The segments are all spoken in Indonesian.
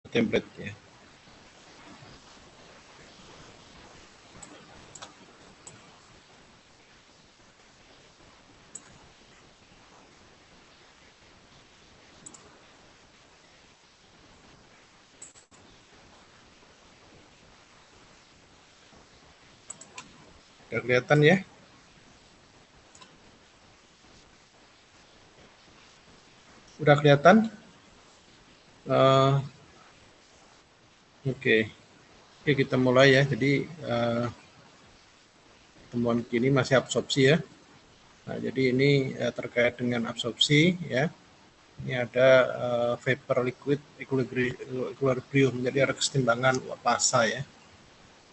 template ya. Udah kelihatan ya? Udah kelihatan? Oke. Oke, kita mulai ya. Jadi temuan kini masih absorpsi ya. Nah, jadi ini terkait dengan absorpsi ya. Ini ada vapor liquid equilibrium, jadi ada kesetimbangan uap massa ya.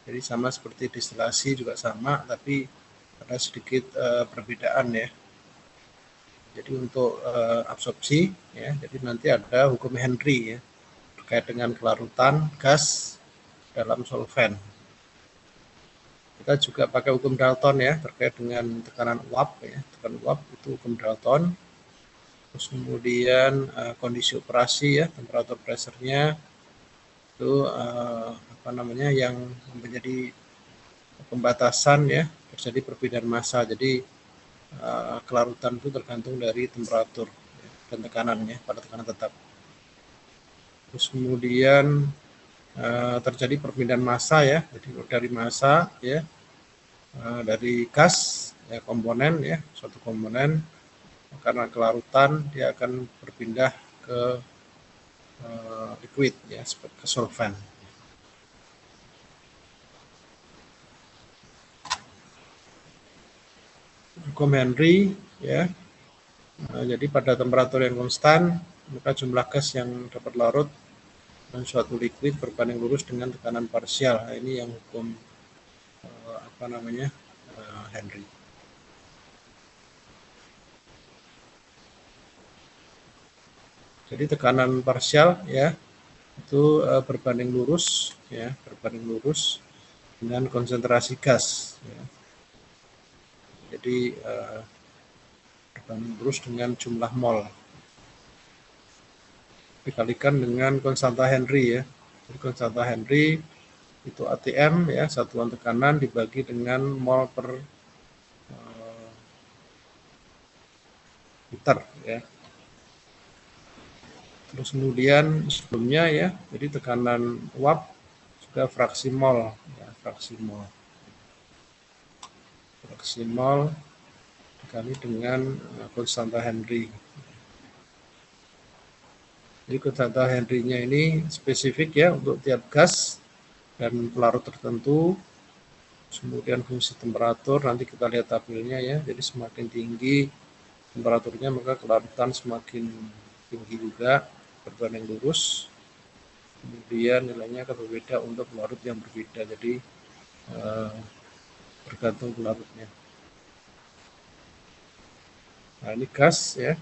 Jadi sama seperti distilasi juga sama, tapi ada sedikit perbedaan ya. Jadi untuk absorpsi ya, jadi nanti ada hukum Henry ya terkait dengan kelarutan gas dalam solvent. Kita juga pakai hukum Dalton ya terkait dengan tekanan uap ya, tekanan uap itu hukum Dalton. Terus kemudian kondisi operasi ya, temperatur pressure-nya itu yang menjadi pembatasan ya, terjadi perbedaan massa. Jadi kelarutan itu tergantung dari temperatur ya, dan tekanannya pada tekanan tetap. Terus kemudian terjadi perpindahan massa ya, jadi dari massa ya, dari gas ya, komponen ya, suatu komponen karena kelarutan dia akan berpindah ke liquid ya, ke solvent. Hukum Henry ya. Jadi pada temperatur yang konstan maka jumlah gas yang dapat larut dan suatu liquid berbanding lurus dengan tekanan parsial. Nah, ini yang hukum Henry. Jadi tekanan parsial ya itu berbanding lurus dengan konsentrasi gas ya. Jadi berbanding lurus dengan jumlah mol dikalikan dengan konstanta Henry ya. Jadi konstanta Henry itu ATM ya, satuan tekanan dibagi dengan mol per liter ya. Terus kemudian sebelumnya ya, jadi tekanan uap juga fraksi mol ya, fraksi mol dikali dengan konstanta Henry. Jadi konstanta Henry-nya ini spesifik ya untuk tiap gas dan pelarut tertentu. Kemudian fungsi temperatur nanti kita lihat tabelnya ya. Jadi semakin tinggi temperaturnya maka kelarutan semakin tinggi juga berbanding lurus. Kemudian nilainya akan berbeda untuk pelarut yang berbeda. Jadi bergantung pelarutnya. Nah ini gas ya.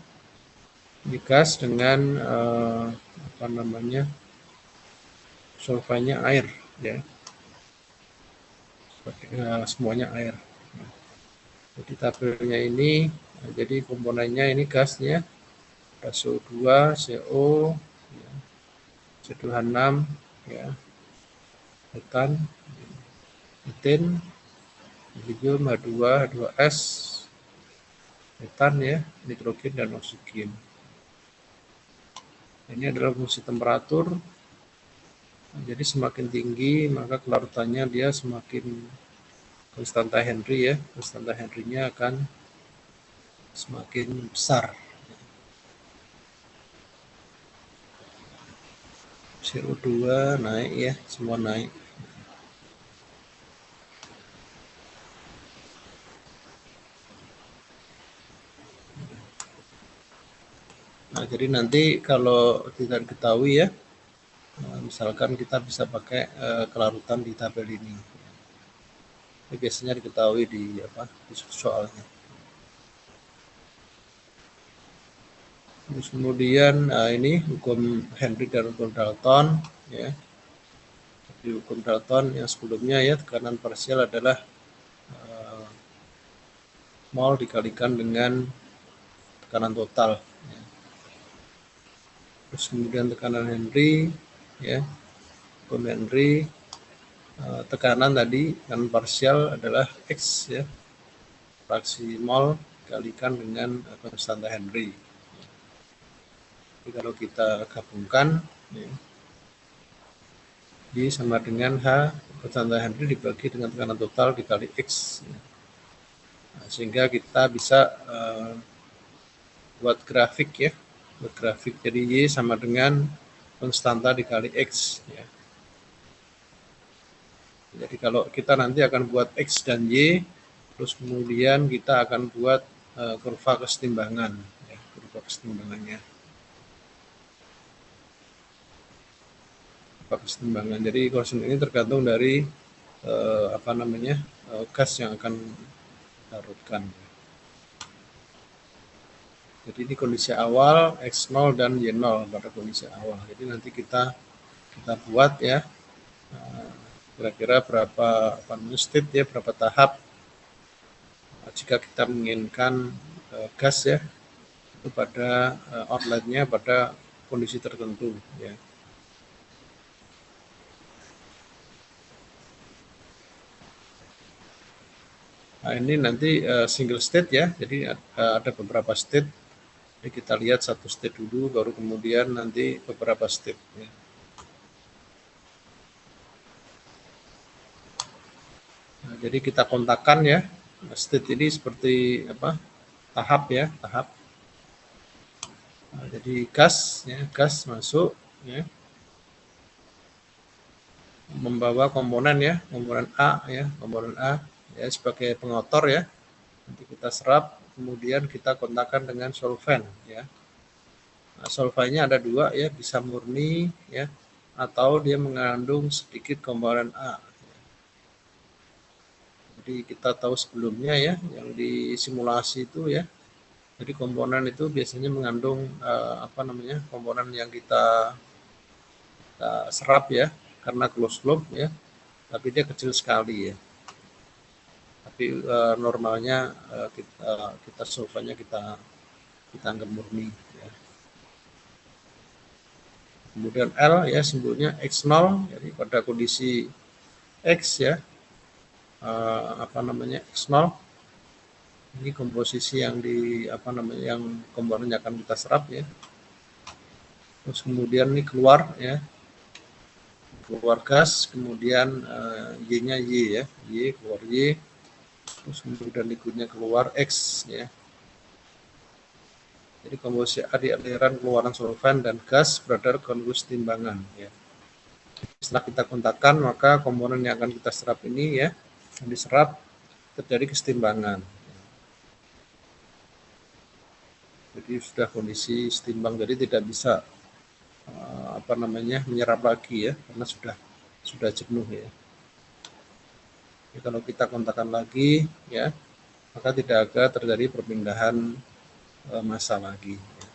Ini gas dengan solventnya air ya. Semuanya air. Jadi tabelnya ini, jadi komponennya ini gasnya ada CO2, CO, ya, C2H6, ya, metan, metin, helium, H2, H2S, metan ya, nitrogen dan oksigen. Ini adalah fungsi temperatur. Jadi semakin tinggi maka kelarutannya dia semakin konstanta Henry ya, konstanta Henry-nya akan semakin besar. CO2 naik ya, semua naik. Nah, jadi nanti kalau tidak diketahui ya, misalkan kita bisa pakai kelarutan di tabel ini. Ini biasanya diketahui di soalnya. Terus kemudian ini hukum Henry dan hukum Dalton ya. Di hukum Dalton yang sebelumnya ya, tekanan parsial adalah mol dikalikan dengan tekanan total ya. Terus kemudian tekanan Henry ya. Count Henry, tekanan tadi kan parsial adalah X ya, fraksi mol dikalikan dengan konstanta Henry. Jadi kalau kita gabungkan ya, Y sama dengan H konstanta Henry dibagi dengan tekanan total dikali X ya. Nah, sehingga kita bisa buat grafik ya, buat grafik. Jadi Y sama dengan konstanta dikali X ya. Jadi kalau kita nanti akan buat X dan Y, terus kemudian kita akan buat kurva kesetimbangan ya, kurva kesetimbangannya. Kurva kesetimbangan. Jadi koefisien ini tergantung dari gas yang akan larutkan. Jadi ini kondisi awal X0 dan Y0 pada kondisi awal. Jadi nanti kita buat ya kira-kira berapa state ya, berapa tahap jika kita menginginkan gas ya itu pada outletnya pada kondisi tertentu ya. Nah, ini nanti single state ya, jadi ada beberapa state. Jadi kita lihat satu state dulu, baru kemudian nanti beberapa state. Ya. Nah, jadi kita kontakkan ya, state ini seperti apa? Tahap ya, tahap. Nah, jadi gas masuk ya, membawa komponen ya, komponen A ya, komponen A ya sebagai pengotor ya. Nanti kita serap, kemudian kita kontakkan dengan solvent ya. Nah, solventnya ada dua ya, bisa murni ya, atau dia mengandung sedikit komponen A. Jadi kita tahu sebelumnya ya, yang di simulasi itu ya. Jadi komponen itu biasanya mengandung komponen yang kita serap ya, karena closed loop ya. Tapi dia kecil sekali ya. Tapi normalnya kita solventnya kita anggap murni ya. Kemudian L ya simbolnya X0, jadi pada kondisi X ya X0 ini komposisi yang yang komponen yang akan kita serap ya. Terus kemudian ini keluar ya, keluar gas, kemudian Y-nya Y ya, Y keluar Y, terus kemudian liquidnya keluar X ya. Jadi komposisi A di aliran keluaran solvent dan gas berada konvers timbangan ya. Setelah kita kontakkan, maka komponen yang akan kita serap ini ya, yang diserap terjadi kesetimbangan. Jadi sudah kondisi setimbang, jadi tidak bisa menyerap lagi ya, karena sudah jenuh ya. Jadi kalau kita kontakkan lagi ya, maka tidak akan terjadi perpindahan massa lagi. Ya.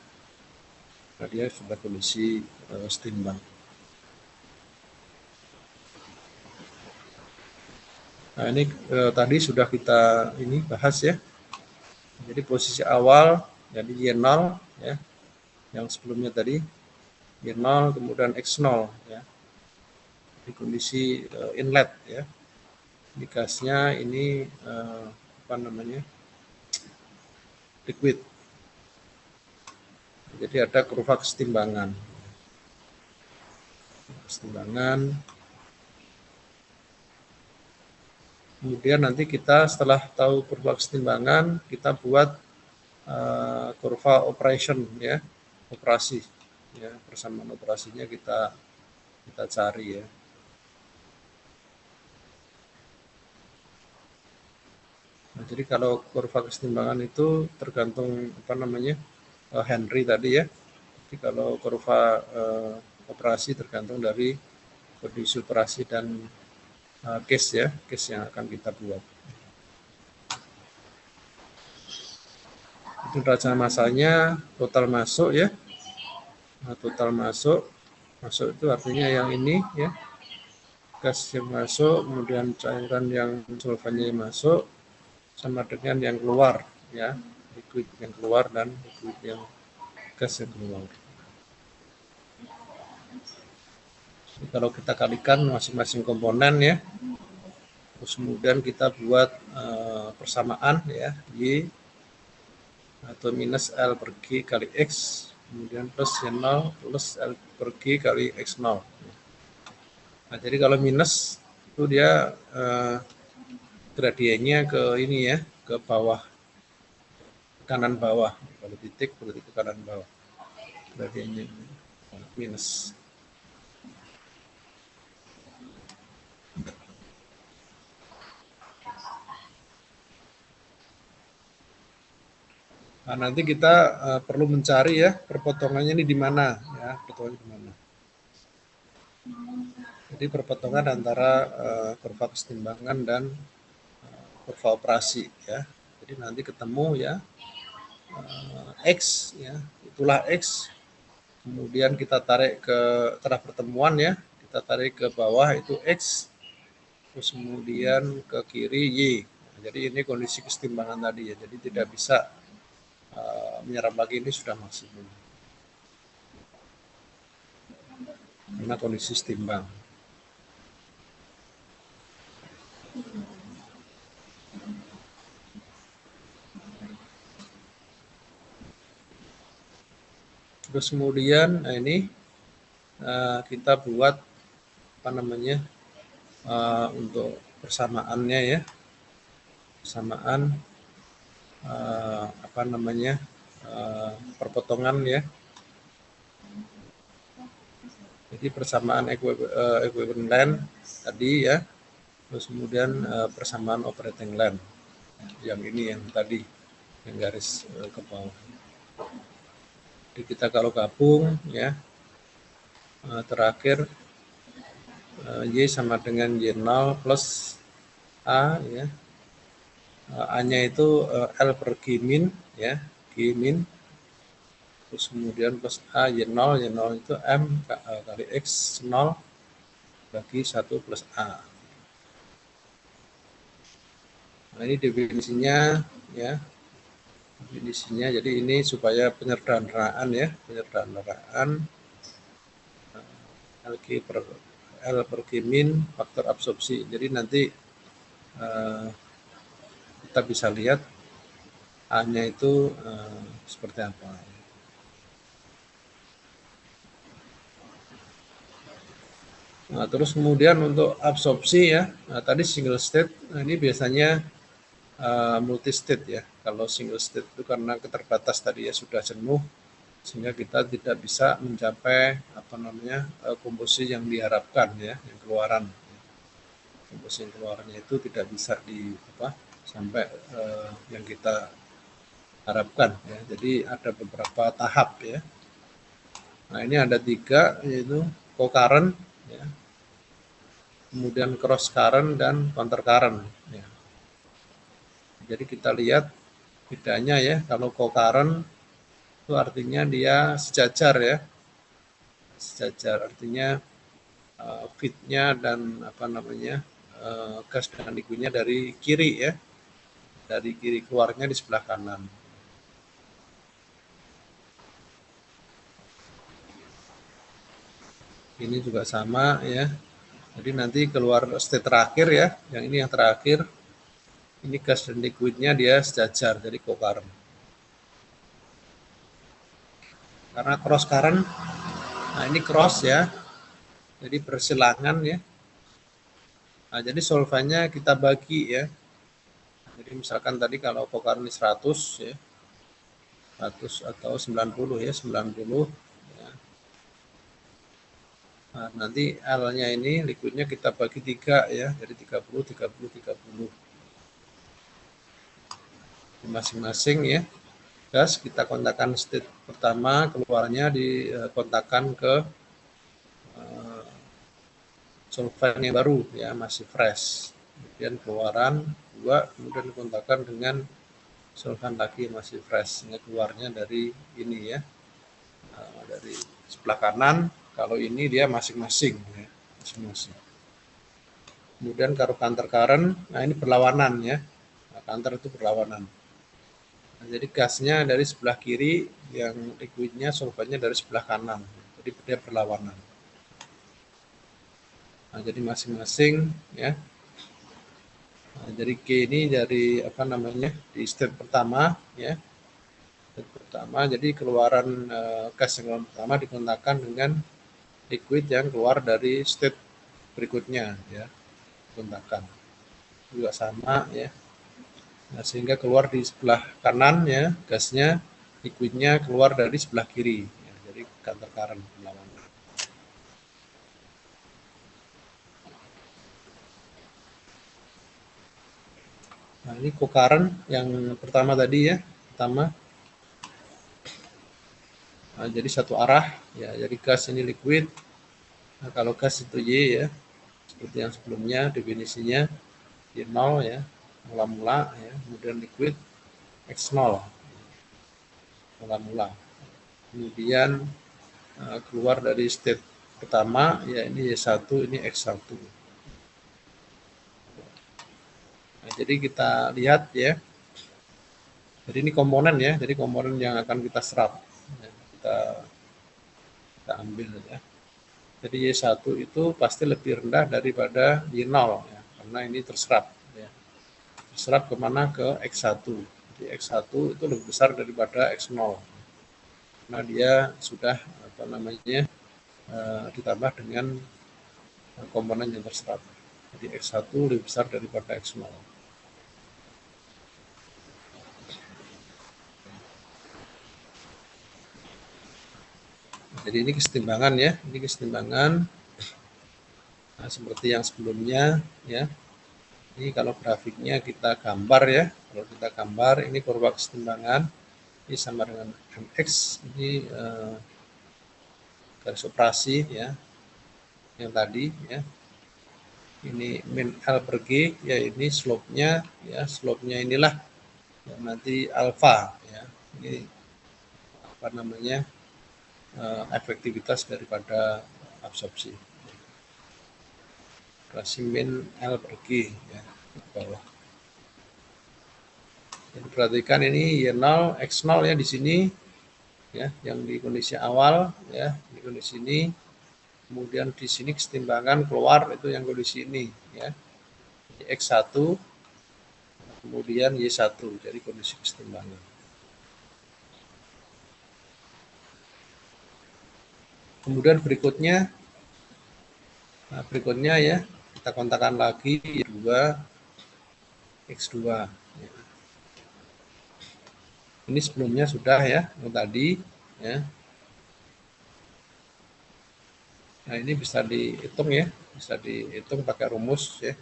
Nah, dia sudah kondisi setimbang. Nah ini tadi sudah kita bahas ya. Jadi posisi awal jadi Y0 ya, yang sebelumnya tadi Y0 kemudian X0 ya. Di kondisi inlet ya. Di gasnya ini liquid. Jadi ada kurva kesetimbangan. Kemudian nanti kita setelah tahu kurva kesetimbangan, kita buat kurva operation ya, operasi ya, persamaan operasinya kita cari ya. Nah, jadi kalau kurva kesetimbangan itu tergantung Henry tadi ya. Jadi kalau kurva operasi tergantung dari kondisi operasi dan case ya, case yang akan kita buat. Itu raca masanya total masuk ya. Nah, total masuk itu artinya yang ini ya, gas yang masuk, kemudian cairan yang solvennya masuk sama dengan yang keluar ya, liquid yang keluar dan liquid yang gas yang keluar. Kalau kita kalikan masing-masing komponen ya, terus kemudian kita buat persamaan ya, Y atau minus L per G kali X, kemudian plus Y0 plus L per G kali X0. Nah, jadi kalau minus itu dia gradiennya ke ini ya, ke bawah, kanan bawah. Kalau titik berarti ke kanan bawah. Gradiennya minus. Nah, nanti kita perlu mencari ya perpotongannya ini di mana ya, perpotongannya di mana. Jadi perpotongan antara kurva kesetimbangan dan kurva operasi ya. Jadi nanti ketemu ya X ya, itulah X. Kemudian kita tarik ke setelah pertemuan ya, kita tarik ke bawah itu X. Terus kemudian ke kiri Y. Nah, jadi ini kondisi kesetimbangan tadi ya. Jadi tidak bisa menyerap lagi, ini sudah maksimum. Karena kondisi setimbang. Terus kemudian nah ini kita buat apa namanya untuk persamaannya ya, persamaan apa namanya perpotongan ya. Jadi persamaan equivalent line tadi ya, terus kemudian persamaan operating line yang ini yang tadi yang garis ke bawah. Jadi kita kalau gabung ya, terakhir Y sama dengan Y0 plus A ya, A-nya itu L per G min ya, G min, terus kemudian plus A Y0, Y0 itu M kali X0 bagi 1 plus A. Nah ini definisinya ya, definisinya jadi ini supaya penyederhanaan ya, penyederhanaan LG per L per G min faktor absorpsi. Jadi nanti kita bisa lihat A-nya itu seperti apa. Nah, terus kemudian untuk absorpsi ya, nah, tadi single state, nah ini biasanya multi state ya. Kalau single state itu karena keterbatas tadi ya sudah jenuh, sehingga kita tidak bisa mencapai apa namanya komposisi yang diharapkan ya, yang keluaran. Komposisi yang keluarannya itu tidak bisa di apa sampai yang kita harapkan ya. Jadi ada beberapa tahap ya. Nah ini ada 3 yaitu co-current ya, kemudian cross current dan counter current ya. Jadi kita lihat bedanya ya, kalau co-current itu artinya dia sejajar ya, sejajar artinya feed-nya dan apa namanya gas dan liquidnya dari kiri ya, dari kiri keluarnya di sebelah kanan. Ini juga sama ya, jadi nanti keluar state terakhir ya, yang ini yang terakhir, ini gas dan liquidnya dia sejajar, jadi co-current. Karena cross current, nah ini cross ya, jadi bersilangan ya. Nah jadi solvannya kita bagi ya, jadi misalkan tadi kalau co-current ini 100 ya, 100 atau 90 ya, 90 ya. Nah, nanti L-nya ini liquidnya kita bagi 3 ya, jadi 30, 30, 30. Masing-masing ya. Gas kita kontakkan state pertama, keluarnya dikontakkan ke solvent yang baru ya, masih fresh. Kemudian keluaran 2, kemudian dikontakkan dengan solvent lagi masih fresh, sehingga keluarnya dari ini ya, dari sebelah kanan. Kalau ini dia masing-masing ya, masing-masing. Kemudian kalau counter current, nah ini berlawanan ya, nah, counter itu berlawanan. Nah, jadi gasnya dari sebelah kiri, yang liquidnya solventnya dari sebelah kanan, jadi dia berlawanan. Nah, jadi masing-masing ya. Nah, jadi Q ini dari apa namanya di state pertama ya. State pertama jadi keluaran gas yang pertama dikontakkan dengan liquid yang keluar dari state berikutnya ya. Kontakkan juga sama ya. Nah, sehingga keluar di sebelah kanan ya gasnya, liquidnya keluar dari sebelah kiri ya, jadi counter current berlawanan. Nah, ini co-current yang pertama tadi ya, pertama. Nah, jadi satu arah ya, jadi gas ini liquid. Nah, kalau gas itu Y ya, seperti yang sebelumnya definisinya Y0 ya, mula-mula ya, kemudian liquid X0 mula-mula. Kemudian keluar dari state pertama ya ini Y1, ini X1. Nah, jadi kita lihat ya. Jadi ini komponen ya, jadi komponen yang akan kita serap. Ya, kita ambil ya. Jadi Y1 itu pasti lebih rendah daripada Y0 ya, karena ini terserap ya. Terserap kemana? Ke X1. Jadi X1 itu lebih besar daripada X0. Nah, dia sudah apa namanya ditambah dengan komponen yang terserap. Jadi X1 lebih besar daripada X0. Jadi ini kesetimbangan ya, ini kesetimbangan. Nah, seperti yang sebelumnya ya. Ini kalau grafiknya kita gambar ya, kalau kita gambar ini kurva kesetimbangan ini sama dengan MX, ini garis operasi ya, yang tadi ya. Ini min L per G ya, ini slope-nya ya, slope-nya inilah yang nanti alfa ya. Ini apa namanya efektivitas daripada absorpsi. Operasi min L per G ya, di bawah. Jadi perhatikan ini Y0 X0 ya di sini ya, yang di kondisi awal ya, di kondisi ini. Kemudian di sini kesetimbangan keluar itu yang kondisi ini ya. X1 kemudian Y1 jadi kondisi kesetimbangan. Kemudian berikutnya ya kita kontakkan lagi Y2 X2 ya. Ini sebelumnya sudah ya yang tadi ya. Nah, ini bisa dihitung ya, bisa dihitung pakai rumus ya.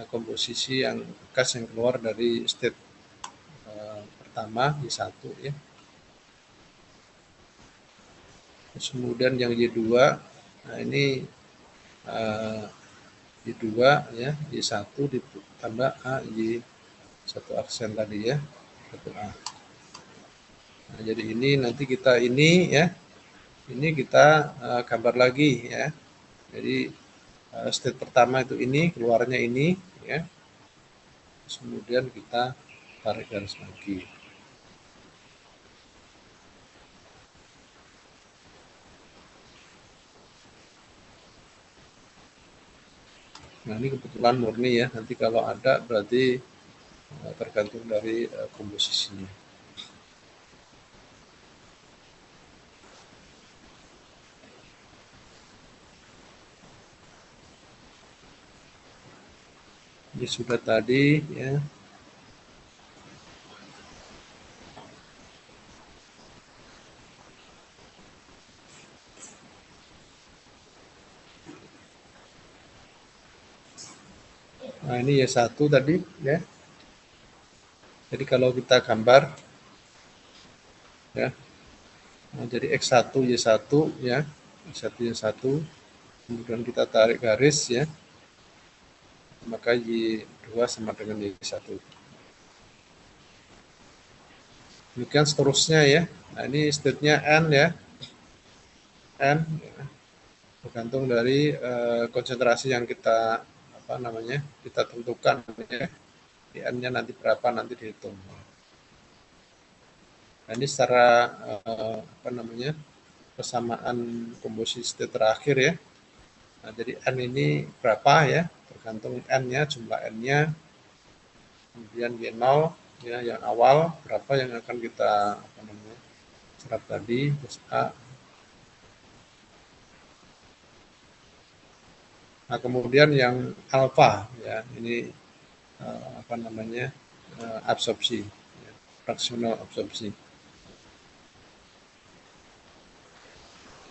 Komposisi yang gas yang keluar dari state pertama Y1 ya. Terus kemudian yang Y2, nah ini Y2 ya, Y1 ditambah A, Y1 aksen tadi ya, 1A. Nah, jadi ini nanti kita ini ya, ini kita gambar lagi ya. Jadi state pertama itu ini, keluarnya ini ya. Terus kemudian kita tarik garis lagi. Nah, ini kebetulan murni ya, nanti kalau ada berarti tergantung dari komposisinya. Ini sudah tadi ya. Nah, ini Y1 tadi ya. Jadi kalau kita gambar ya. Nah, jadi X1 Y1 ya. X1 Y1 kemudian kita tarik garis ya. Maka Y2 sama dengan Y1. Demikian seterusnya ya. Nah, ini state-nya N ya. N ya. Tergantung dari konsentrasi yang kita apa namanya kita tentukan ya. Di N-nya nanti berapa nanti dihitung. Nah, ini secara apa namanya persamaan komposisi state terakhir ya. Nah, jadi N ini berapa ya, tergantung N-nya, jumlah N-nya, kemudian Y0 ya, yang awal berapa yang akan kita serap tadi, terus A. Nah, kemudian yang alfa ya, ini absorpsi, ya, fractional absorpsi.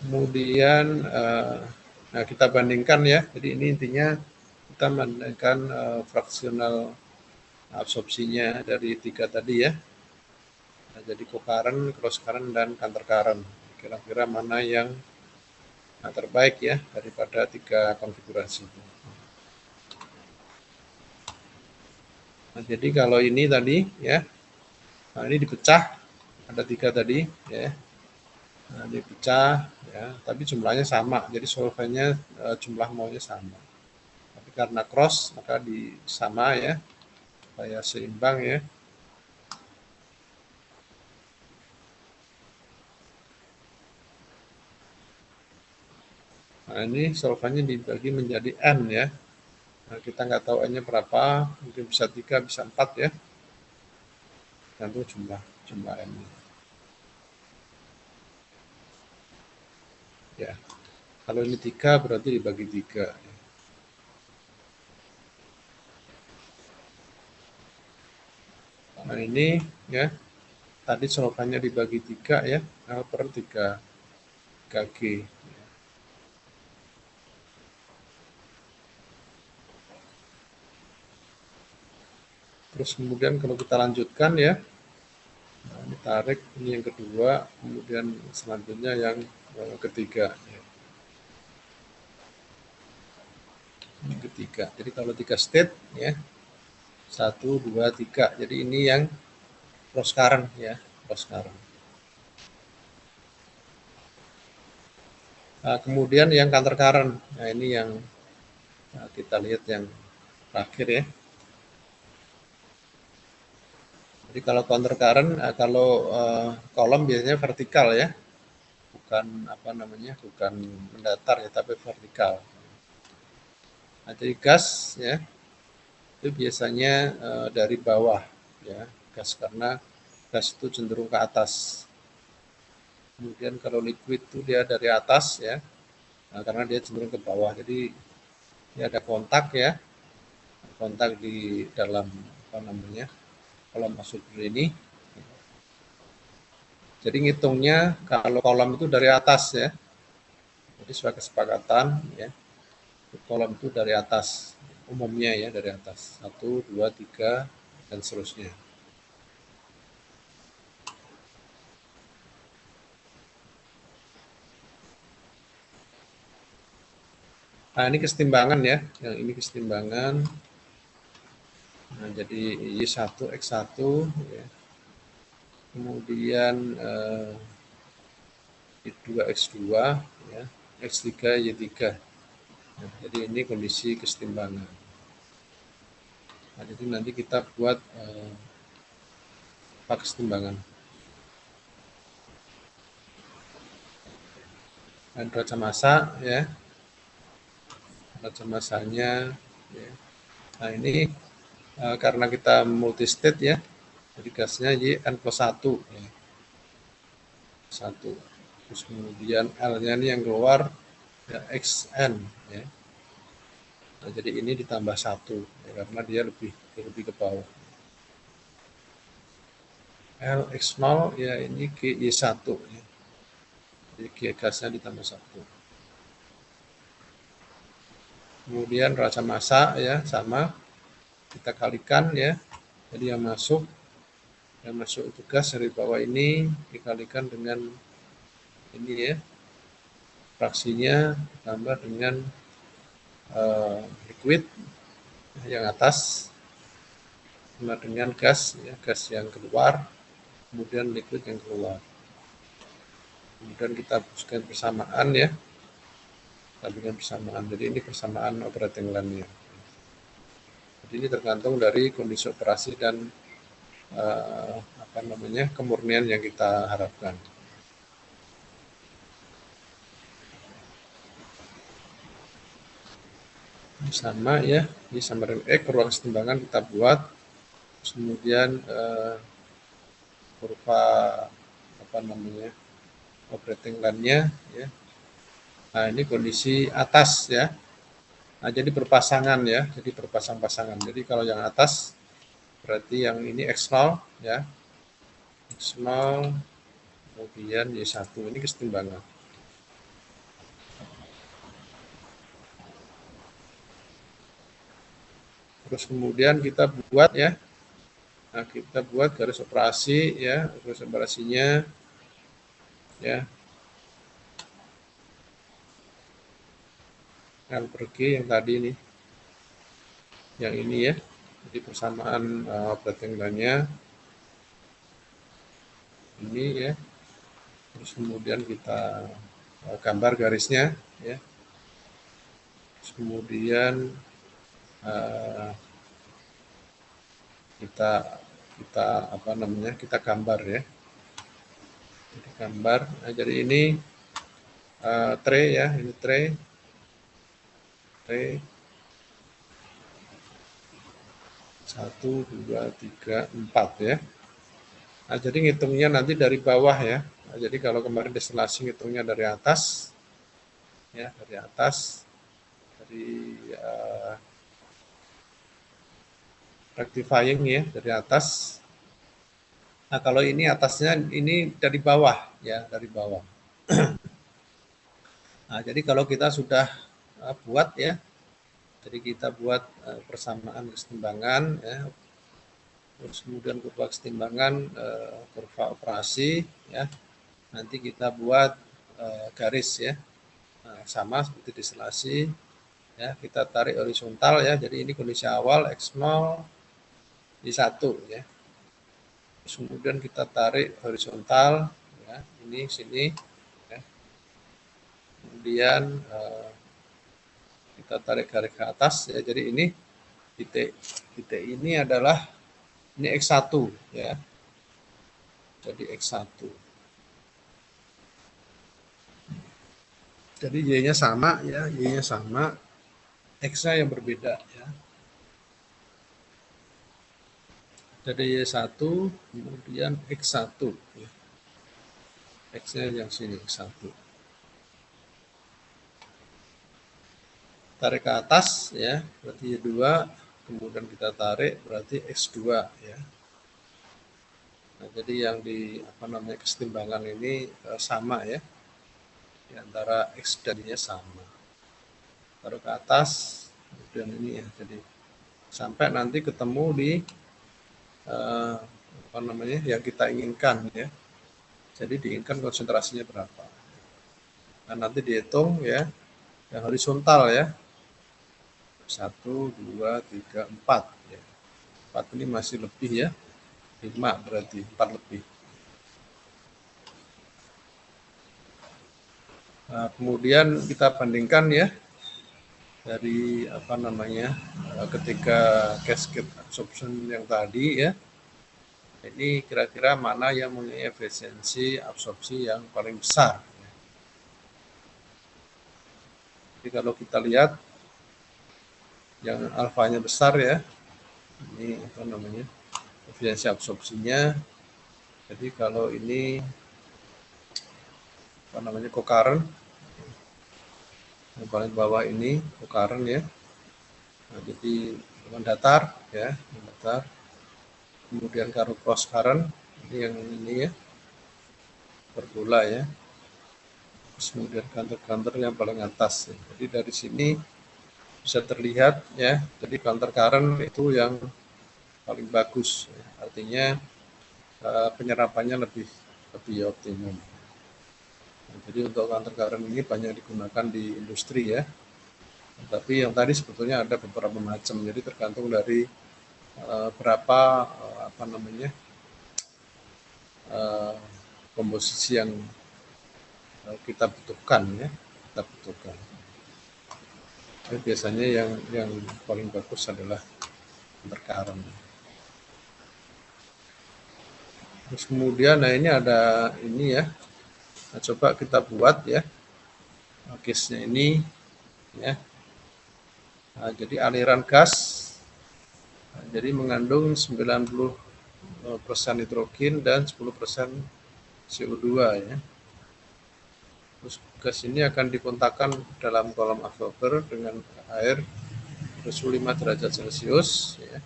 Kemudian nah kita bandingkan ya, jadi ini intinya kita bandingkan fractional absorpsinya dari 3 tadi ya. Nah, jadi co-current, cross current, dan counter current. Kira-kira mana yang terbaik ya daripada 3 konfigurasi. Nah, jadi kalau ini tadi ya, nah ini dipecah, ada 3 tadi ya. Nah, dipecah ya, tapi jumlahnya sama, jadi solvennya jumlah molnya sama. Tapi karena cross maka sama ya, supaya seimbang ya. Nah, ini solvennya dibagi menjadi N ya. Nah, kita nggak tahu N-nya berapa, mungkin bisa 3, bisa 4 ya. Tentu jumlah N-nya. Ya. Kalau ini 3 berarti dibagi 3. Nah, ini ya. Tadi solvennya dibagi 3 ya, L per 3G. Terus kemudian kalau kita lanjutkan ya, nah, ini tarik, ini yang kedua, kemudian selanjutnya yang ketiga. Ya. Yang ketiga. Jadi kalau 3 state ya, 1, 2, 3. Jadi ini yang cross current ya, cross current. Nah, kemudian yang counter current. Nah, ini yang kita lihat yang terakhir ya. Jadi kalau counter current, kalau kolom biasanya vertikal ya, bukan bukan mendatar ya, tapi vertikal. Nah, jadi gas ya, itu biasanya dari bawah ya, gas, karena gas itu cenderung ke atas. Kemudian kalau liquid itu dia dari atas ya, nah, karena dia cenderung ke bawah. Jadi ini ada kontak ya, kontak di dalam kolom absorber ini. Jadi ngitungnya kalau kolom itu dari atas ya, jadi sebagai kesepakatan ya, kolom itu dari atas, umumnya ya dari atas, 1, 2, 3 dan seterusnya. Nah, ini kesetimbangan ya, yang ini kesetimbangan. Nah, jadi Y1 X1 ya. Kemudian Y2 X2 ya, X3 Y3. Nah, jadi ini kondisi kesetimbangan. Nah, jadi nanti kita buat kesetimbangan. Dan raca massa ya, raca massanya ya. Nah, ini karena kita multi state ya, jadi gasnya Y N plus 1 ya. 1. Terus kemudian L-nya ini yang keluar ya, XN ya. Nah, jadi ini ditambah 1 ya, karena dia lebih ke bawah. L X0 ya, ini GY1 ya. Jadi G gasnya ditambah 1. Kemudian raca massa ya, sama, kita kalikan ya. Jadi yang masuk itu gas dari bawah ini dikalikan dengan ini ya, fraksinya tambah dengan liquid yang atas sama dengan gas ya, gas yang keluar, kemudian liquid yang keluar. Kemudian kita buatkan persamaan ya, kita persamaan. Jadi ini persamaan operating line-nya. Jadi ini tergantung dari kondisi operasi dan kemurnian yang kita harapkan. sama ya, ini sama dengan X, ruang kesetimbangan kita buat, kemudian kurva apa namanya operating line-nya ya. Nah ini kondisi atas ya. Nah jadi berpasangan ya, jadi berpasang-pasangan. Jadi kalau yang atas berarti yang ini X0 ya, X0 kemudian Y1 ini kesetimbangan. Terus kemudian kita buat ya, nah kita buat garis operasi ya, garis operasinya ya, L per G yang tadi nih, yang ini ya, jadi persamaan operating line-nya ini ya, terus kemudian kita gambar garisnya ya, terus kemudian kita apa namanya, kita gambar ya, jadi gambar. Nah, jadi ini tray ya, ini tray 1, 2, 3, 4 ya. Nah, jadi ngitungnya nanti dari bawah ya. Nah, jadi kalau kemarin destilasi ngitungnya dari atas ya, dari atas, dari rectifying ya, dari atas. Nah, kalau ini atasnya ini dari bawah ya, dari bawah. Nah, jadi kalau kita sudah buat ya, jadi kita buat persamaan kesetimbangan ya, terus kemudian kurva kesetimbangan, kurva operasi ya, nanti kita buat garis ya, nah, sama seperti destilasi ya, kita tarik horizontal ya, jadi ini kondisi awal X0 Y1 ya, terus kemudian kita tarik horizontal ya, ini sini ya, kemudian kita tarik garis ke atas ya, jadi ini titik ini adalah ini X1 ya, jadi X1. Jadi Y-nya sama ya, Y-nya sama, X-nya yang berbeda ya. Jadi Y1 kemudian X1 ya. X-nya yang sini X1. Tarik ke atas ya, berarti Y2, kemudian kita tarik berarti X2 ya. Nah, jadi yang di apa namanya kesetimbangan ini sama ya. Di antara X dan Y sama. Taruh ke atas, kemudian ini ya, jadi sampai nanti ketemu di apa namanya yang kita inginkan ya. Jadi diinginkan konsentrasinya berapa. Nah, nanti dihitung ya, yang horizontal ya. 1, 2, 3, 4 ya. 4 ini masih lebih ya. 5 berarti 4 lebih. Nah, kemudian kita bandingkan ya dari apa namanya ketika cascade absorption yang tadi ya, ini kira-kira mana yang mempunyai efisiensi absorpsi yang paling besar. Jadi kalau kita lihat yang alfanya besar ya, ini apa namanya efisiensi absorpsinya. Jadi kalau ini apa namanya co-current, yang paling bawah ini co-current ya. Nah, jadi dengan datar ya, datar. Kemudian cross current ini yang ini ya, berbola ya. Terus kemudian counter yang paling atas ya. Jadi dari sini bisa terlihat ya, jadi counter current itu yang paling bagus ya. Artinya penyerapannya lebih optimum. Nah, jadi untuk counter current ini banyak digunakan di industri ya. Tapi yang tadi sebetulnya ada beberapa macam, jadi tergantung dari berapa apa namanya komposisi yang kita butuhkan ya, kita butuhkan. Jadi biasanya yang paling bagus adalah counter current. Terus kemudian, nah ini ada ini ya. Nah, coba kita buat ya case-nya ini ya. Nah, jadi aliran gas jadi mengandung 90% nitrogen dan 10% CO2 ya. Terus gas ini akan dikontakkan dalam kolom absorber dengan air suhu 5 derajat Celcius ya.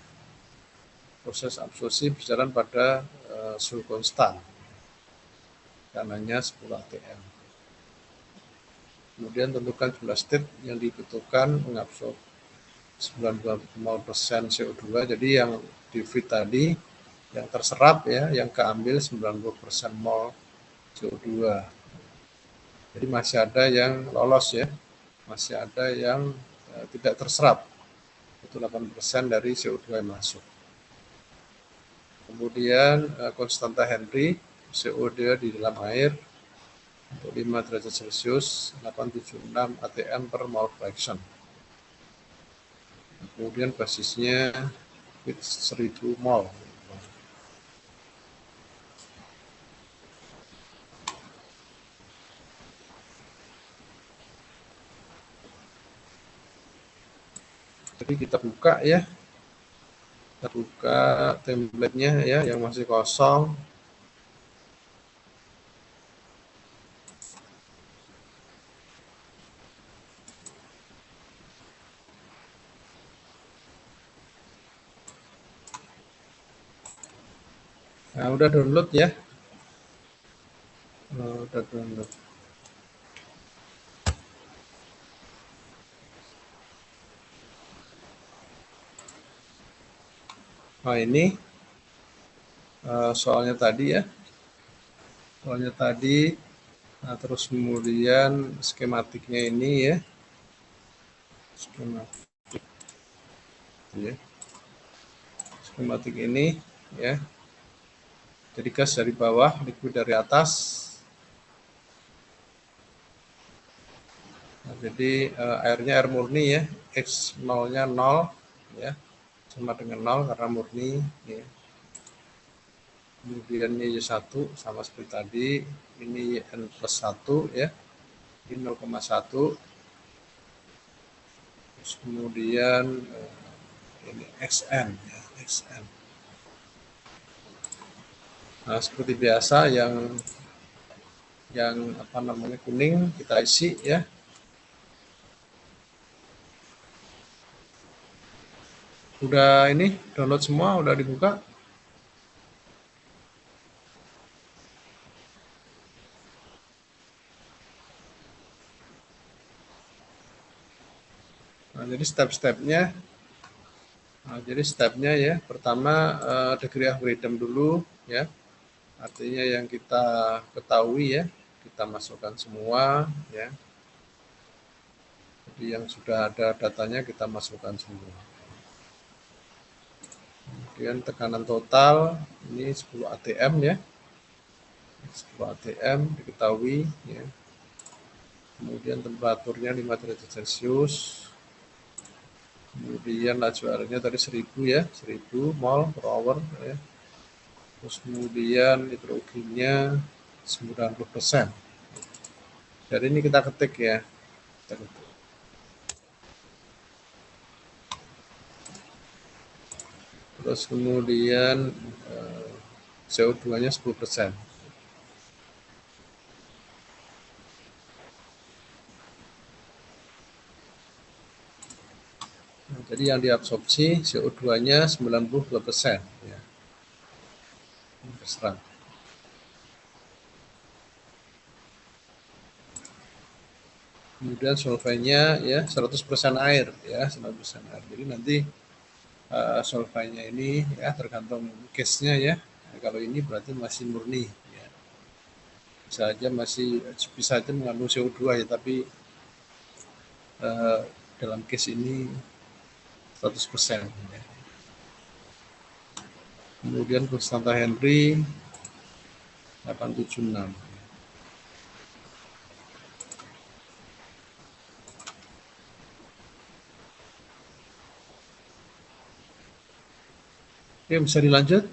Proses absorpsi berjalan pada suhu konstan, tekanannya 10 atm. Kemudian tentukan jumlah step yang dibutuhkan mengabsorb 90% CO2. Jadi yang di feed tadi yang terserap ya, yang keambil 90% mol CO2. Jadi masih ada yang lolos ya, masih ada yang tidak terserap, itu 8% dari CO2 yang masuk. Kemudian konstanta Henry CO2 di dalam air untuk 5 derajat Celcius 876 atm per mole fraction. Kemudian basisnya 1000 mol. Jadi kita buka ya, kita buka template-nya ya yang masih kosong. Nah, udah download ya. Udah download. Nah, ini soalnya tadi ya. Soalnya tadi, nah, terus kemudian skematiknya ini ya. Skematik ya. Skematik ini ya. Jadi gas dari bawah, liquid dari atas. Nah, jadi airnya air murni ya, X0-nya 0 ya, sama dengan 0 karena murni ya. Kemudian ini Y1 sama seperti tadi, ini N plus 1 ya, ini 0,1. Terus kemudian ini XN ya, XN. Nah, seperti biasa yang apa namanya kuning kita isi ya. Udah ini download semua, udah dibuka. Nah, jadi step-stepnya, ya pertama degree of freedom dulu ya, artinya yang kita ketahui ya kita masukkan semua ya. Jadi yang sudah ada datanya kita masukkan semua. Kemudian tekanan total ini 10 atm ya, 10 atm diketahui ya. Kemudian temperaturnya 5 derajat Celcius. Kemudian laju airnya tadi 1000 ya, 1000 mol per hour ya. Terus kemudian nitrogennya 90%. Jadi ini kita ketik ya. Kita ketik. Terus kemudian CO2-nya 10%. Nah, jadi yang diabsorpsi CO2-nya 92% ya. Terserap. Kemudian solventnya ya 100% air ya, 100% air. Jadi nanti solventnya ini ya tergantung case-nya ya. Nah, kalau ini berarti masih murni ya. Bisa aja mengandung CO2 ya, tapi dalam case ini 100% ya. Kemudian konstanta Henry 876. Oke, bisa dilanjut.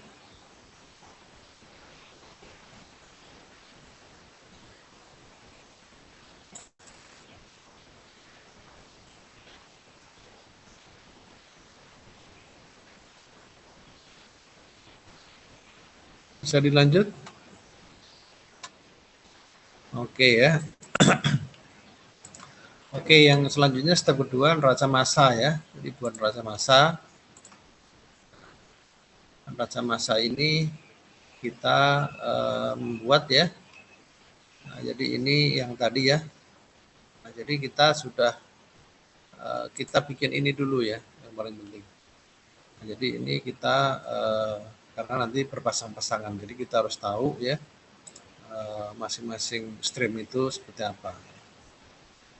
Bisa dilanjut? Oke ya. Oke, yang selanjutnya step kedua neraca massa ya. Jadi buat neraca massa. Neraca massa ini kita membuat ya. Nah, jadi ini yang tadi ya. Nah, jadi kita sudah kita bikin ini dulu ya, yang paling penting. Nah, jadi ini kita karena nanti berpasang-pasangan, jadi kita harus tahu ya masing-masing stream itu seperti apa.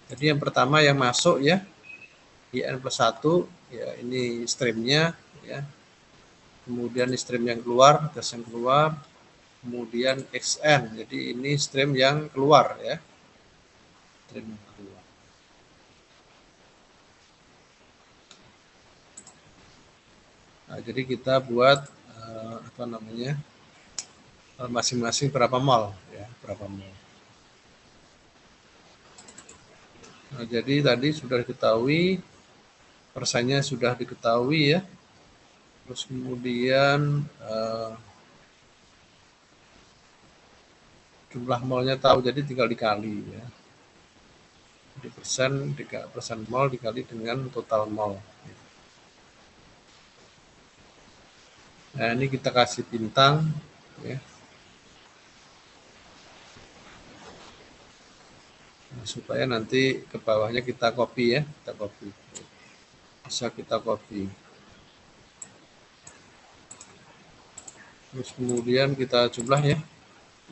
Jadi yang pertama yang masuk ya, IN plus 1, ya ini streamnya ya. Kemudian stream yang keluar, gas yang keluar, kemudian XN, jadi ini stream yang keluar ya. Stream yang keluar. Nah, jadi kita buat apa namanya masing-masing berapa mol ya, berapa mol. Nah, jadi tadi sudah diketahui, persennya sudah diketahui ya. Terus kemudian jumlah molnya tahu, jadi tinggal dikali ya. Jadi persen mol dikali dengan total mol. Nah, ini kita kasih bintang ya. Nah, supaya nanti ke bawahnya kita copy ya, kita copy. Bisa kita copy. Terus kemudian kita jumlah ya.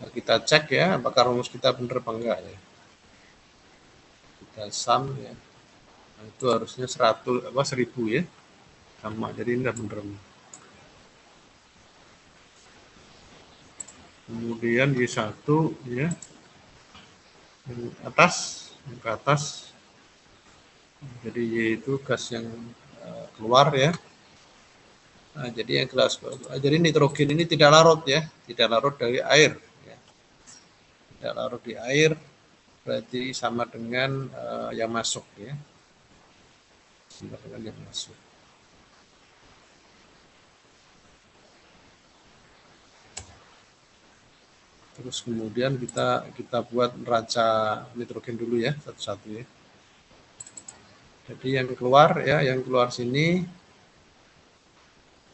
Nah, kita cek ya apakah rumus kita benar apa enggak ya. Kita sum ya. Nah, itu harusnya 1000 ya. Sama, jadi ini udah benar. Kemudian Y1 ya. Yang ke atas. Jadi Y itu gas yang keluar ya. Nah, jadi yang kelas, jadi nitrogen ini tidak larut ya, tidak larut dari air. Ya. Tidak larut di air, berarti sama dengan yang masuk ya, sama dengan yang masuk. Terus kemudian kita buat neraca nitrogen dulu ya, satu-satu ya. Jadi yang keluar ya, yang keluar sini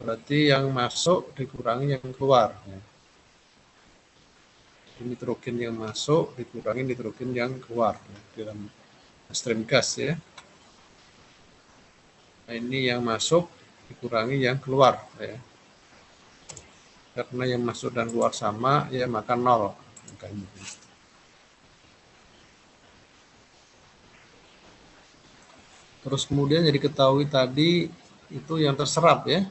berarti yang masuk dikurangi yang keluar. Ya. Nitrogen yang masuk dikurangi nitrogen yang keluar ya, dalam stream gas ya. Nah, ini yang masuk dikurangi yang keluar ya. Karena yang masuk dan keluar sama ya maka 0. Terus kemudian jadi ketahui tadi itu yang terserap ya.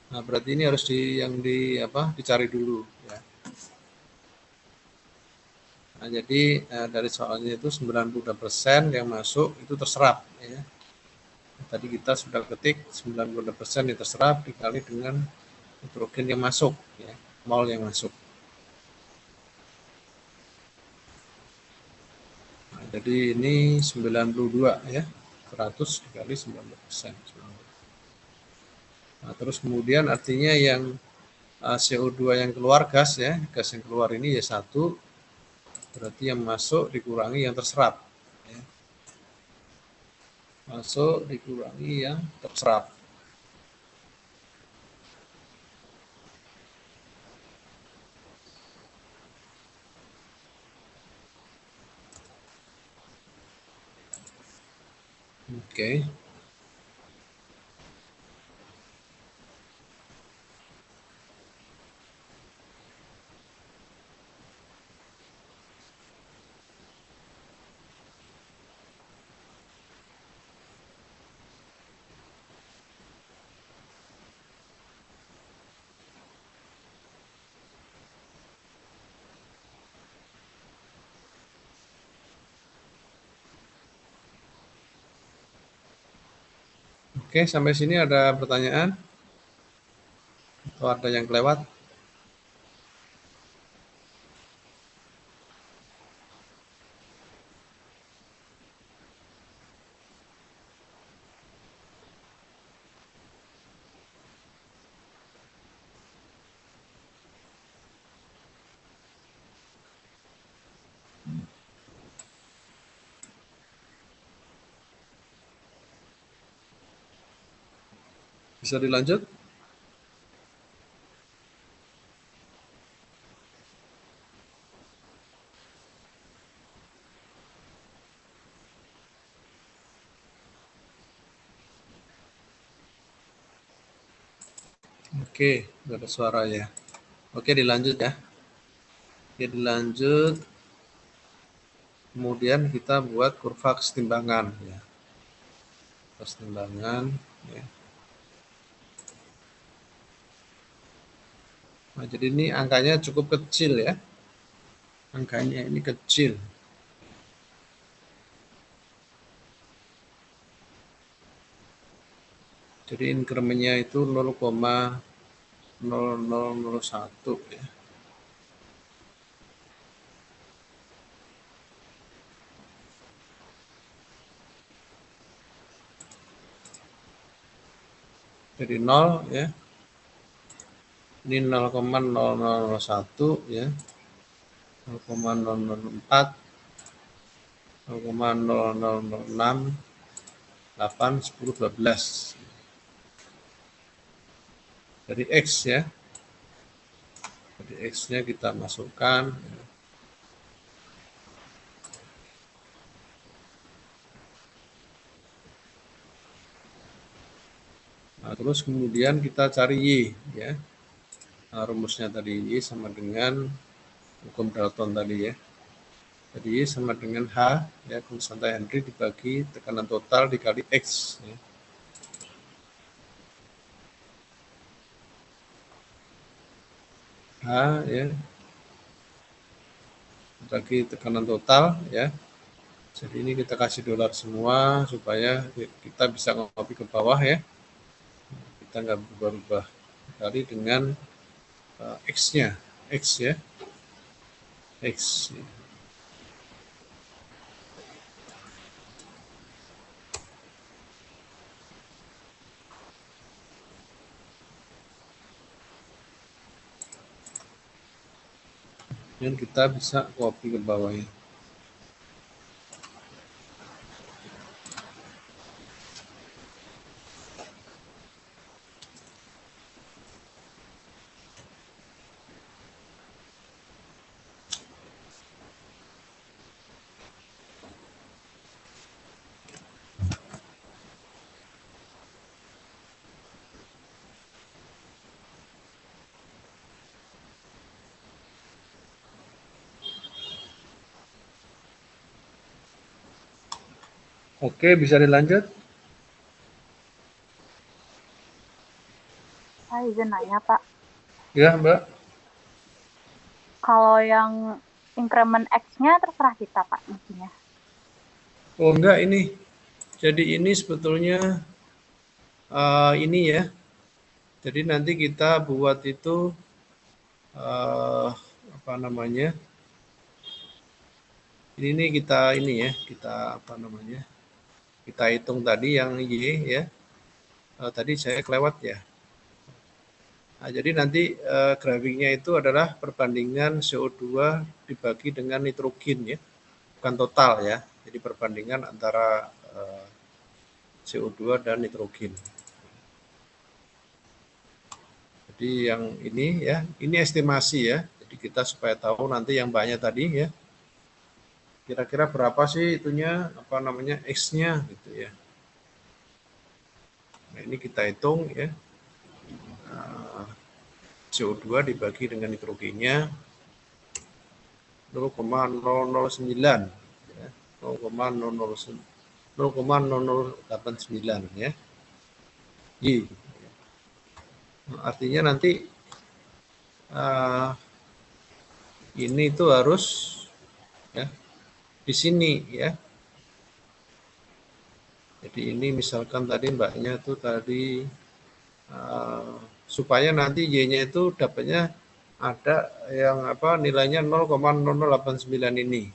Nah, berarti ini harus dicari dulu ya. Nah, jadi dari soalnya itu 92% yang masuk itu terserap ya. Tadi kita sudah ketik 92% yang terserap dikali dengan nitrogen yang masuk ya, mol yang masuk. Nah, jadi ini 92 ya. 100 dikali 90%. Nah, terus kemudian artinya yang CO2 yang keluar gas ya, gas yang keluar ini ya 1, berarti yang masuk dikurangi yang terserap. Ya. Masuk dikurangi yang terserap. Oke. Oke, sampai sini ada pertanyaan? Atau ada yang kelewat? Bisa dilanjut? Oke, nggak ada suaranya. Oke, dilanjut ya. Oke, dilanjut. Kemudian kita buat kurva kesetimbangan ya. Kesetimbangan ya. Nah, jadi ini angkanya cukup kecil ya. Angkanya ini kecil. Jadi incrementnya itu 0,0001 ya. Jadi 0 ya. Ini 0,0001 ya. 0,004, 0,0006, 8, 10, 12. Dari X ya. Jadi X-nya kita masukkan. Nah, terus kemudian kita cari Y ya. Nah, rumusnya tadi Y sama dengan hukum Dalton tadi ya. Jadi Y sama dengan H ya, konstanta Henry dibagi tekanan total dikali X ya. H ya bagi tekanan total ya. Jadi ini kita kasih dolar semua supaya kita bisa ngopi ke bawah ya. Kita nggak berubah-ubah kali dengan X-nya, X ya, X. Dan kita bisa copy ke bawahnya. Oke, bisa dilanjut? Saya izin nanya, Pak. Ya, Mbak. Kalau yang increment X-nya terserah kita, Pak, intinya. Oh, enggak ini. Jadi ini sebetulnya ini ya. Jadi nanti kita buat itu apa namanya? Ini kita ini ya, kita apa namanya? Kita hitung tadi yang Y ya. Tadi saya kelewat ya. Nah, jadi nanti grafiknya itu adalah perbandingan CO2 dibagi dengan nitrogen ya, bukan total ya. Jadi perbandingan antara CO2 dan nitrogen. Jadi yang ini ya, ini estimasi ya. Jadi kita supaya tahu nanti yang banyak tadi ya, kira-kira berapa sih itunya, apa namanya, X-nya gitu ya. Nah, ini kita hitung ya. CO2 dibagi dengan nitrogennya 0,009 ya, 0,0089 ya. Y. Artinya nanti ini itu harus ya di sini ya. Jadi ini misalkan tadi mbaknya itu tadi supaya nanti Y-nya itu dapatnya ada yang apa nilainya 0,0089 ini.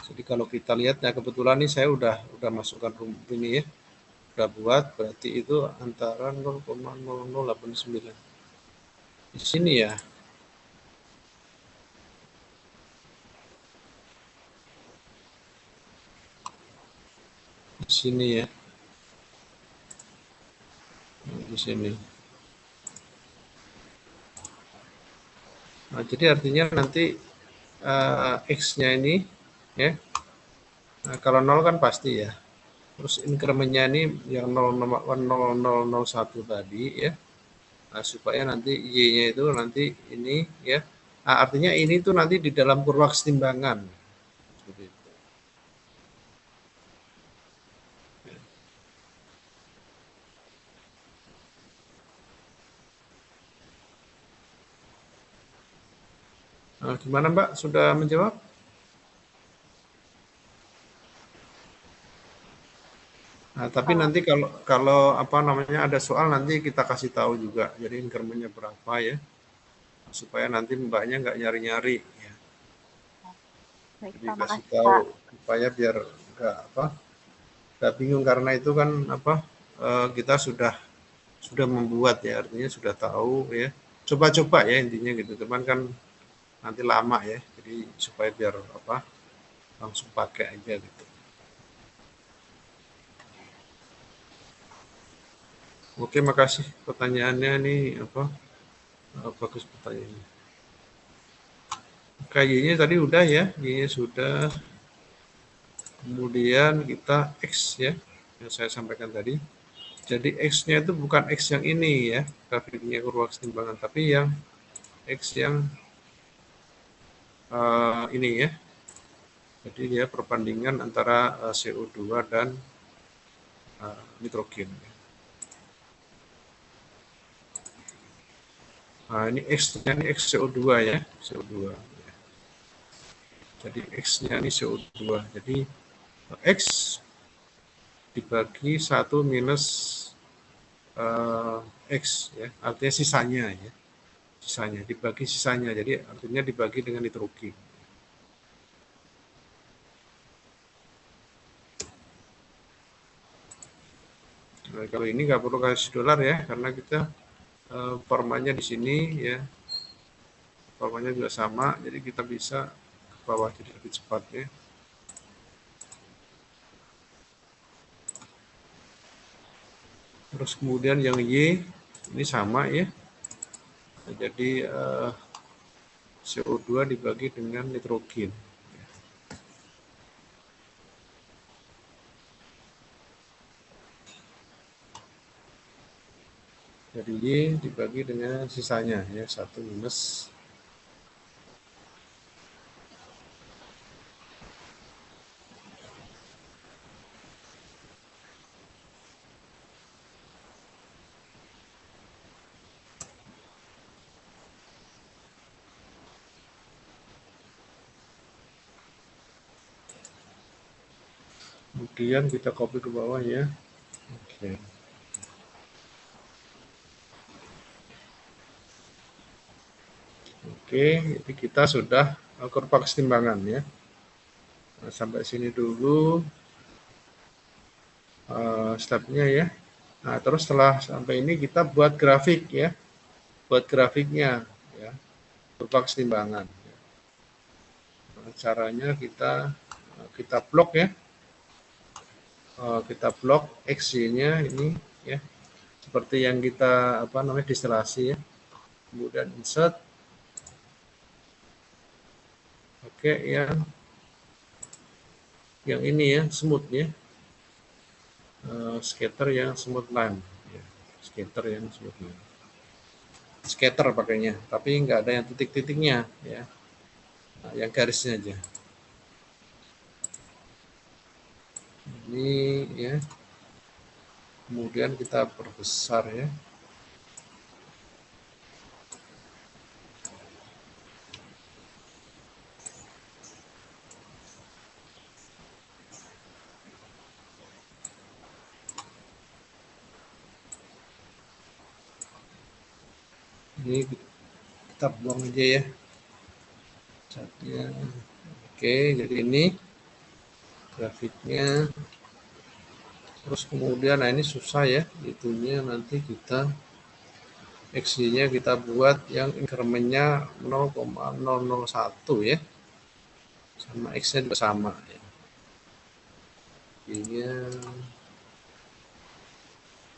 Jadi kalau kita lihat ya kebetulan nih saya udah masukkan ini ya. Udah buat berarti itu antara 0,0089. Di sini ya. Di sini ya. di sini. Nah, jadi artinya nanti X-nya ini ya, nah, kalau 0 kan pasti ya. Terus incrementnya ini yang 0,0001 tadi ya. Nah, supaya nanti Y-nya itu nanti ini ya. Nah, artinya ini tuh nanti di dalam kurva kesetimbangan. Seperti itu. Nah, gimana Mbak? Sudah menjawab? Nah, tapi nanti kalau apa namanya ada soal nanti kita kasih tahu juga. Jadi incrementnya berapa ya, supaya nanti Mbaknya nggak nyari-nyari. Ya. Baik, Jadi terima kasih kasih, tahu Pak. supaya biar nggak bingung karena itu kan kita sudah membuat ya, artinya sudah tahu ya. Coba-coba ya intinya gitu. Cuman kan nanti lama ya. Jadi supaya biar langsung pakai aja gitu. Oke, makasih pertanyaannya nih bagus pertanyaannya. Y-nya tadi udah ya, Y-nya sudah. Kemudian kita X ya, yang saya sampaikan tadi. Jadi X-nya itu bukan X yang ini ya, grafiknya kurva kesetimbangan, tapi yang X yang ini ya. Jadi dia perbandingan antara CO2 dan nitrogen. Nah, ini X-nya ini X CO2 ya, CO2. Jadi X-nya ini CO2. Jadi X dibagi 1 minus X ya, artinya sisanya ya. Sisanya, dibagi sisanya. Jadi artinya dibagi dengan nitrogen. Nah, kalau ini nggak perlu kasih dolar ya, karena kita formanya di sini ya, formanya juga sama, jadi kita bisa ke bawah jadi lebih cepat ya. Terus kemudian yang Y ini sama ya, jadi CO2 dibagi dengan nitrogen. Jadi Y dibagi dengan sisanya ya, 1 minus kemudian kita copy ke bawah ya. Oke. Oke, jadi kita sudah kurva kesetimbangan ya. Nah, sampai sini dulu stepnya ya. Nah, terus setelah sampai ini kita buat grafik ya. Buat grafiknya ya. Kurva kesetimbangan. Nah, caranya kita blok ya. Kita blok X-nya ini ya. Seperti yang kita distilasi ya. Kemudian insert. Oke, yang ini ya, smooth ya. Scatter yang smooth line ya. Scatter yang smooth line. Scatter pakainya, tapi nggak ada yang titik-titiknya ya. Nah, yang garisnya aja. Ini ya. Kemudian kita perbesar ya. Ini kita buang aja ya catnya. Oke, jadi ini grafiknya. Terus kemudian, nah ini susah ya, itunya nanti kita X-nya kita buat yang incrementnya 0,001 ya, sama X-nya juga sama ya. Ini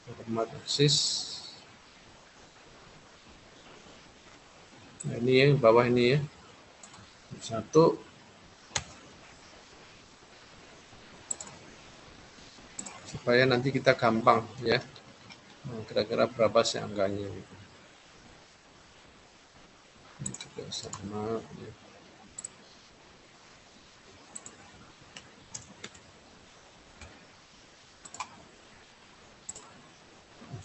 format aksis Nah, ini ya bawah ini ya. Satu. Supaya nanti kita gampang ya. Kira-kira berapa sih angkanya gitu. Ini juga sama ya.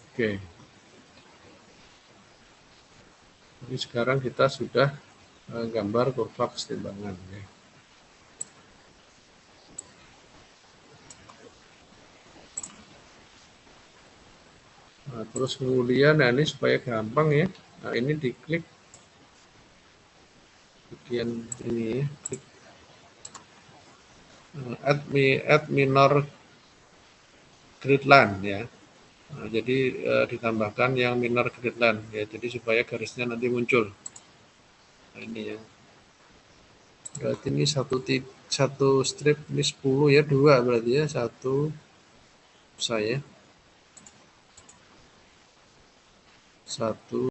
Oke. Jadi sekarang kita sudah gambar kurva kesetimbangan ya. Nah, terus kemudian nah ini supaya gampang ya. Nah, ini diklik bagian ini ya, klik add minor grid line ya. Nah, jadi ditambahkan yang minor grid line ya, jadi supaya garisnya nanti muncul. Nah, ini ya. Berarti ini satu strip ini 10 ya, 2 berarti ya, 1 saya 1